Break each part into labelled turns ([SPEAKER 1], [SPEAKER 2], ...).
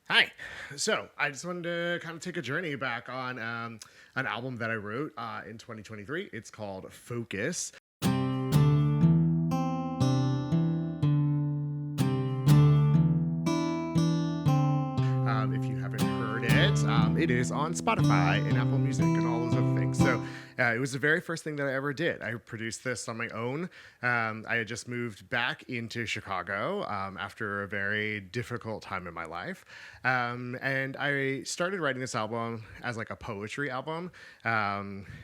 [SPEAKER 1] Hi. So I just wanted to kind of take a journey back on an album that I wrote in 2023. It's called Focus. If you haven't heard it, it is on Spotify and Apple Music and all those other things. So it was the very first thing that I ever did. I produced this on my own. I had just moved back into Chicago after a very difficult time in my life. And I started writing this album as like a poetry album,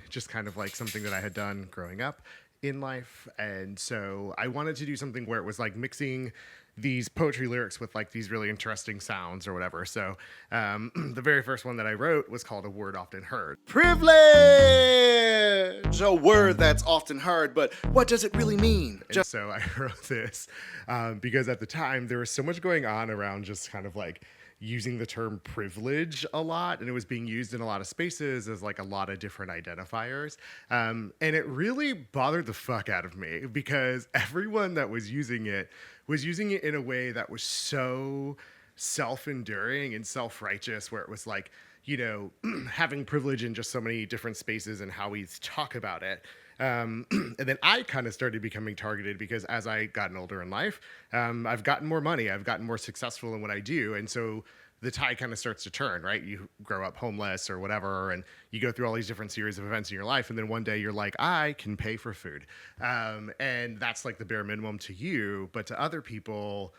[SPEAKER 1] just kind of like something that I had done growing up in life. And so I wanted to do something where it was like mixing these poetry lyrics with like these really interesting sounds or whatever. So the very first one that I wrote was called A Word Often Heard. Privilege! A word that's often heard, but what does it really mean? And so I wrote this because at the time there was so much going on around just kind of like using the term privilege a lot, and it was being used in a lot of spaces as like a lot of different identifiers. And it really bothered the fuck out of me because everyone that was using it in a way that was so self-enduring and self-righteous, where it was like, having privilege in just so many different spaces and how we talk about it. And then I kind of started becoming targeted because as I gotten older in life, I've gotten more money, I've gotten more successful in what I do. And so the tide kind of starts to turn, right? You grow up homeless or whatever, and you go through all these different series of events in your life. And then one day you're like, I can pay for food. And that's like the bare minimum to you. But to other people,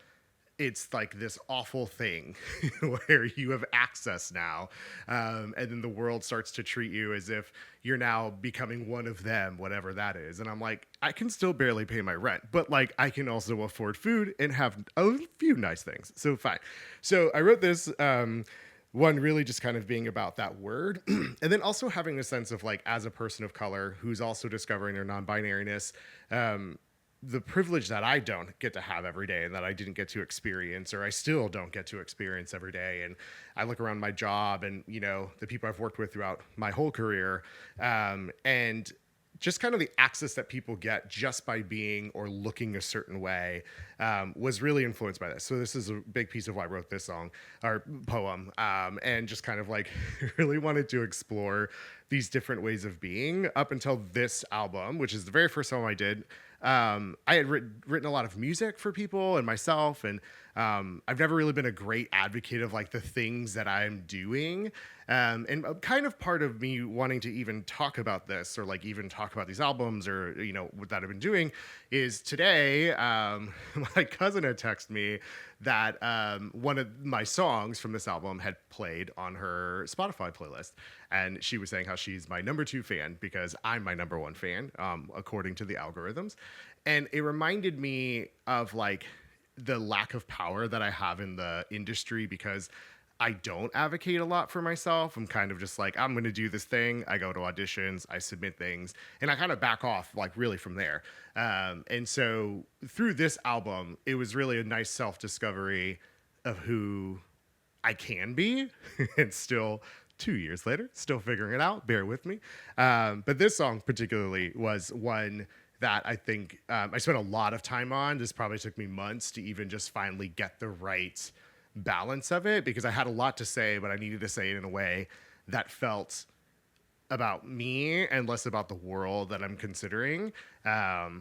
[SPEAKER 1] it's like this awful thing where you have access now. And then the world starts to treat you as if you're now becoming one of them, whatever that is. And I'm like, I can still barely pay my rent, but like I can also afford food and have a few nice things. So fine. So I wrote this. One really just kind of being about that word, and then also having a sense of like, as a person of color who's also discovering their non-binariness, the privilege that I don't get to have every day and that I didn't get to experience, or I still don't get to experience every day. And I look around my job and, the people I've worked with throughout my whole career, and just kind of the access that people get just by being or looking a certain way, was really influenced by this. So this is a big piece of why I wrote this song or poem, and just kind of like really wanted to explore these different ways of being up until this album, which is the very first album I did. I had written a lot of music for people and myself, and I've never really been a great advocate of like the things that I'm doing. And kind of part of me wanting to even talk about this or like even talk about these albums or, what that I've been doing is today, my cousin had texted me that one of my songs from this album had played on her Spotify playlist. And she was saying how she's my number two fan because I'm my number one fan, according to the algorithms. And it reminded me of like the lack of power that I have in the industry because I don't advocate a lot for myself. I'm kind of just like, I'm going to do this thing. I go to auditions, I submit things, and I kind of back off like really from there. And so through this album, it was really a nice self discovery of who I can be and still 2 years later, still figuring it out. Bear with me. But this song particularly was one that I think I spent a lot of time on. This probably took me months to even just finally get the right balance of it because I had a lot to say, but I needed to say it in a way that felt about me and less about the world that I'm considering. But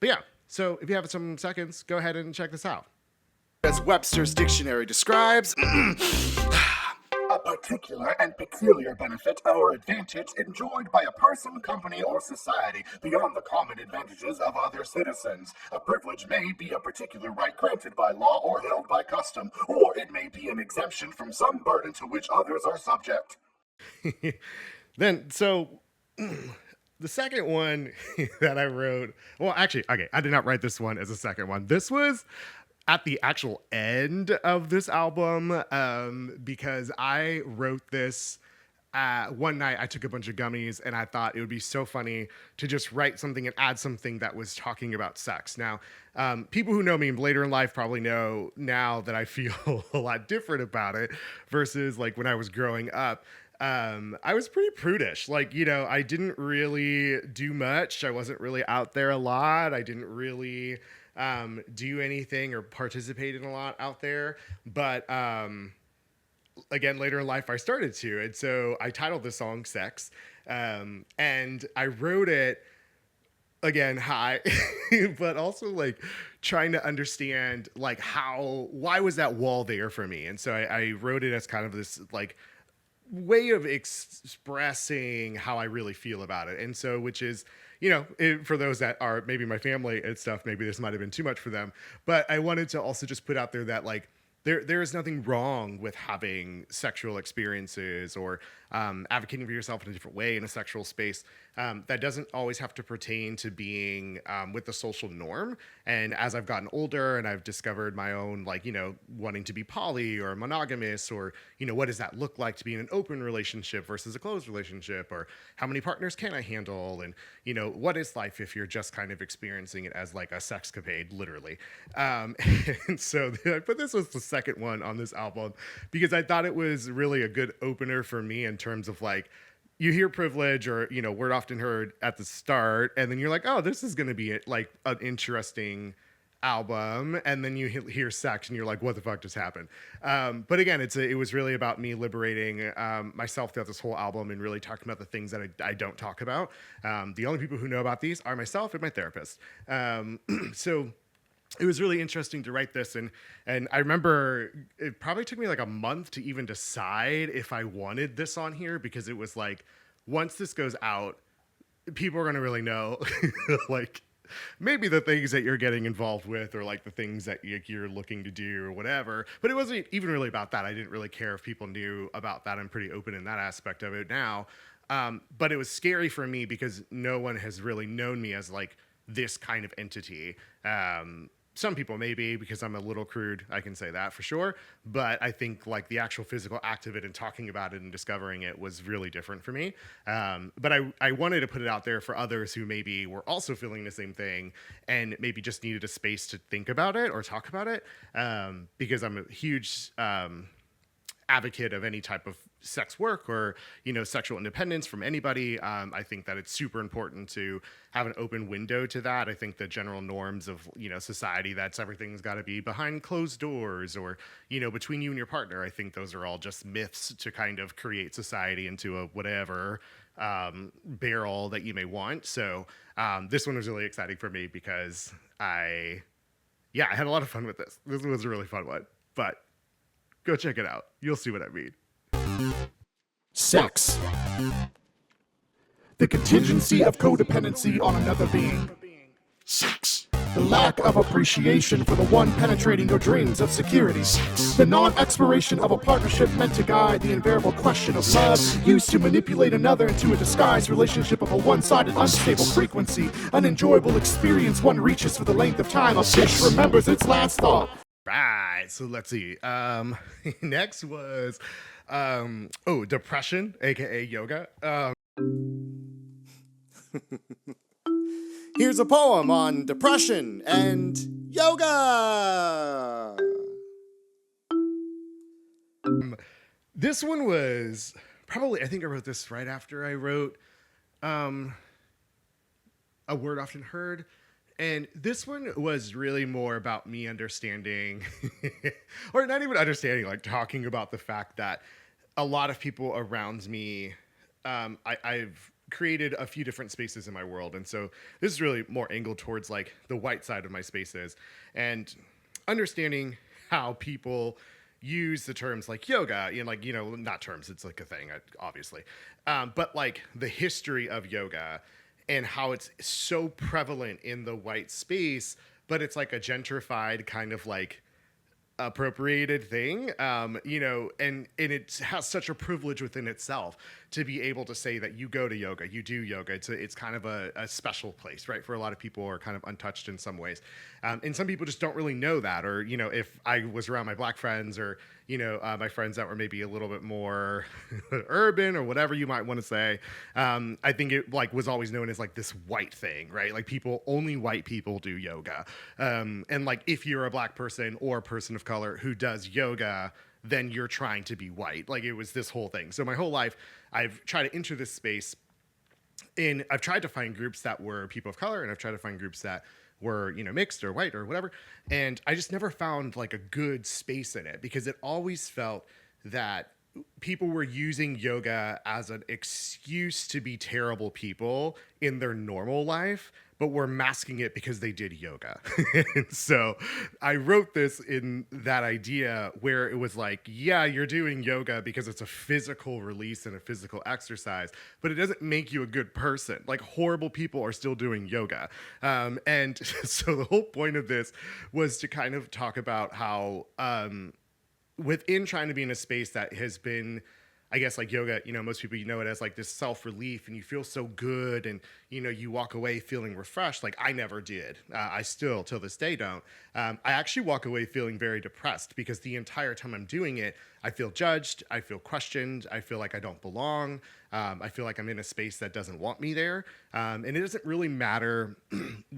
[SPEAKER 1] yeah, so if you have some seconds, go ahead and check this out. As Webster's dictionary describes,
[SPEAKER 2] a particular and peculiar benefit or advantage enjoyed by a person, company, or society beyond the common advantages of other citizens. A privilege may be a particular right granted by law or held by custom, or it may be an exemption from some burden to which others are subject.
[SPEAKER 1] then so the second one that I wrote, well, actually, okay, I did not write this one as a second one. This was at the actual end of this album, because I wrote this. One night I took a bunch of gummies and I thought it would be so funny to just write something and add something that was talking about sex. Now, people who know me later in life probably know now that I feel a lot different about it versus like when I was growing up. I was pretty prudish. Like, I didn't really do much. I wasn't really out there a lot. I didn't really do anything or participate in a lot out there. But again, later in life, I started to. And so I titled the song Sex. And I wrote it again high, but also like trying to understand like why was that wall there for me. And so I wrote it as kind of this like way of expressing how I really feel about it. And so, which is, for those that are maybe my family and stuff, maybe this might have been too much for them. But I wanted to also just put out there that like there is nothing wrong with having sexual experiences or advocating for yourself in a different way in a sexual space. That doesn't always have to pertain to being with the social norm. And as I've gotten older and I've discovered my own, like, wanting to be poly or monogamous, or, what does that look like to be in an open relationship versus a closed relationship, or how many partners can I handle? And, what is life if you're just kind of experiencing it as like a sexcapade, literally. And so but this was the second one on this album because I thought it was really a good opener for me in terms of like, you hear privilege or, word often heard at the start, and then you're like, oh, this is going to be like an interesting album. And then you hear sex and you're like, what the fuck just happened? But again, it was really about me liberating myself throughout this whole album and really talking about the things that I don't talk about. The only people who know about these are myself and my therapist. So it was really interesting to write this, and I remember it probably took me like a month to even decide if I wanted this on here, because it was like, once this goes out, people are going to really know like maybe the things that you're getting involved with, or like the things that you're looking to do or whatever. But it wasn't even really about that. I didn't really care if people knew about that. I'm pretty open in that aspect of it now. But it was scary for me because no one has really known me as like this kind of entity. Some people maybe, because I'm a little crude, I can say that for sure. But I think like the actual physical act of it and talking about it and discovering it was really different for me. But I wanted to put it out there for others who maybe were also feeling the same thing and maybe just needed a space to think about it or talk about it. Because I'm a huge advocate of any type of sex work or, sexual independence from anybody. I think that it's super important to have an open window to that. I think the general norms of, society, that's everything's got to be behind closed doors or, between you and your partner. I think those are all just myths to kind of create society into a whatever barrel that you may want. So this one was really exciting for me because I had a lot of fun with this. This was a really fun one, but go check it out. You'll see what I mean.
[SPEAKER 2] Sex. The contingency of codependency on another being. Sex. The lack of appreciation for the one penetrating your dreams of security. The non-expiration of a partnership meant to guide the invariable question of love, used to manipulate another into a disguised relationship of a one-sided, unstable frequency. An enjoyable experience one reaches for the length of time a fish remembers its last thought.
[SPEAKER 1] Right, so let's see. Next was depression, aka yoga.
[SPEAKER 3] Here's a poem on depression and yoga.
[SPEAKER 1] This one was probably, I think I wrote this right after I wrote A Word Often Heard. And this one was really more about me understanding, or not even understanding, like talking about the fact that a lot of people around me, I've created a few different spaces in my world. And so this is really more angled towards like the white side of my spaces and understanding how people use the terms like yoga, not terms, it's like a thing, obviously. But like the history of yoga and how it's so prevalent in the white space, but it's like a gentrified kind of like appropriated thing, and it has such a privilege within itself to be able to say that you go to yoga, you do yoga. It's kind of a special place, right? For a lot of people are kind of untouched in some ways. And some people just don't really know that, or, if I was around my Black friends or, my friends that were maybe a little bit more urban or whatever you might want to say, I think it like was always known as like this white thing, right? Like only white people do yoga. And like, if you're a Black person or a person of color who does yoga, then you're trying to be white. Like it was this whole thing. So my whole life, I've tried to enter this space and I've tried to find groups that were people of color, and I've tried to find groups that were, mixed or white or whatever. And I just never found like a good space in it because it always felt that people were using yoga as an excuse to be terrible people in their normal life, but were masking it because they did yoga. And so I wrote this in that idea where it was like, yeah, you're doing yoga because it's a physical release and a physical exercise, but it doesn't make you a good person. Like, horrible people are still doing yoga. And so the whole point of this was to kind of talk about how, within trying to be in a space that has been, I guess, like yoga, most people, it as like this self-relief, and you feel so good, and, you walk away feeling refreshed. Like, I never did. I still, till this day, don't. I actually walk away feeling very depressed because the entire time I'm doing it, I feel judged. I feel questioned. I feel like I don't belong. I feel like I'm in a space that doesn't want me there. And it doesn't really matter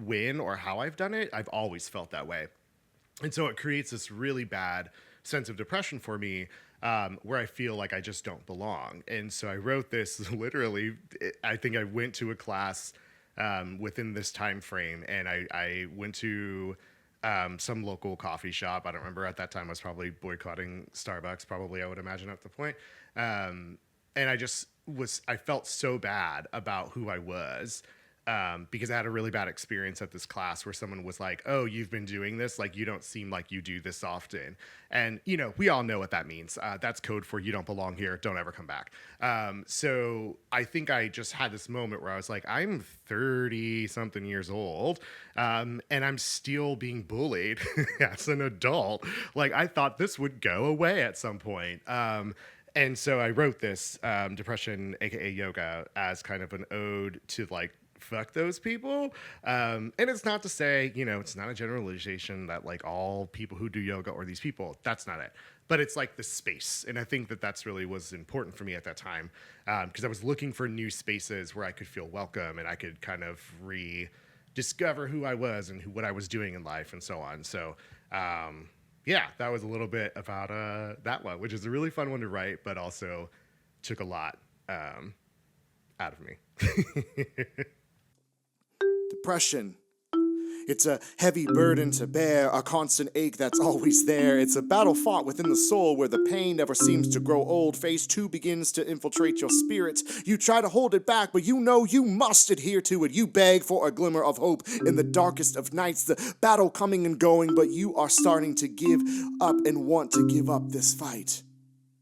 [SPEAKER 1] when or how I've done it. I've always felt that way. And so it creates this really bad sense of depression for me, where I feel like I just don't belong. And so I wrote this literally, I think I went to a class within this time frame, and I went to some local coffee shop. I don't remember, at that time I was probably boycotting Starbucks, probably, I would imagine, at the point. And I felt so bad about who I was, because I had a really bad experience at this class where someone was like, "Oh, you've been doing this? Like, you don't seem like you do this often." And, we all know what that means. That's code for you don't belong here. Don't ever come back. So I think I just had this moment where I was like, I'm 30 something years old, and I'm still being bullied as an adult. Like, I thought this would go away at some point. And so I wrote this, Depression, aka yoga, as kind of an ode to, like, fuck those people. And it's not to say, it's not a generalization that, like, all people who do yoga are these people. That's not it. But it's like the space. And I think that that's really was important for me at that time, because I was looking for new spaces where I could feel welcome and I could kind of rediscover who I was and what I was doing in life and so on. So, yeah, that was a little bit about that one, which is a really fun one to write, but also took a lot out of me.
[SPEAKER 3] Depression. It's a heavy burden to bear, a constant ache that's always there. It's a battle fought within the soul where the pain never seems to grow old. Phase 2 begins to infiltrate your spirit. You try to hold it back, but you know you must adhere to it. You beg for a glimmer of hope in the darkest of nights. The battle coming and going, but you are starting to give up and want to give up this fight.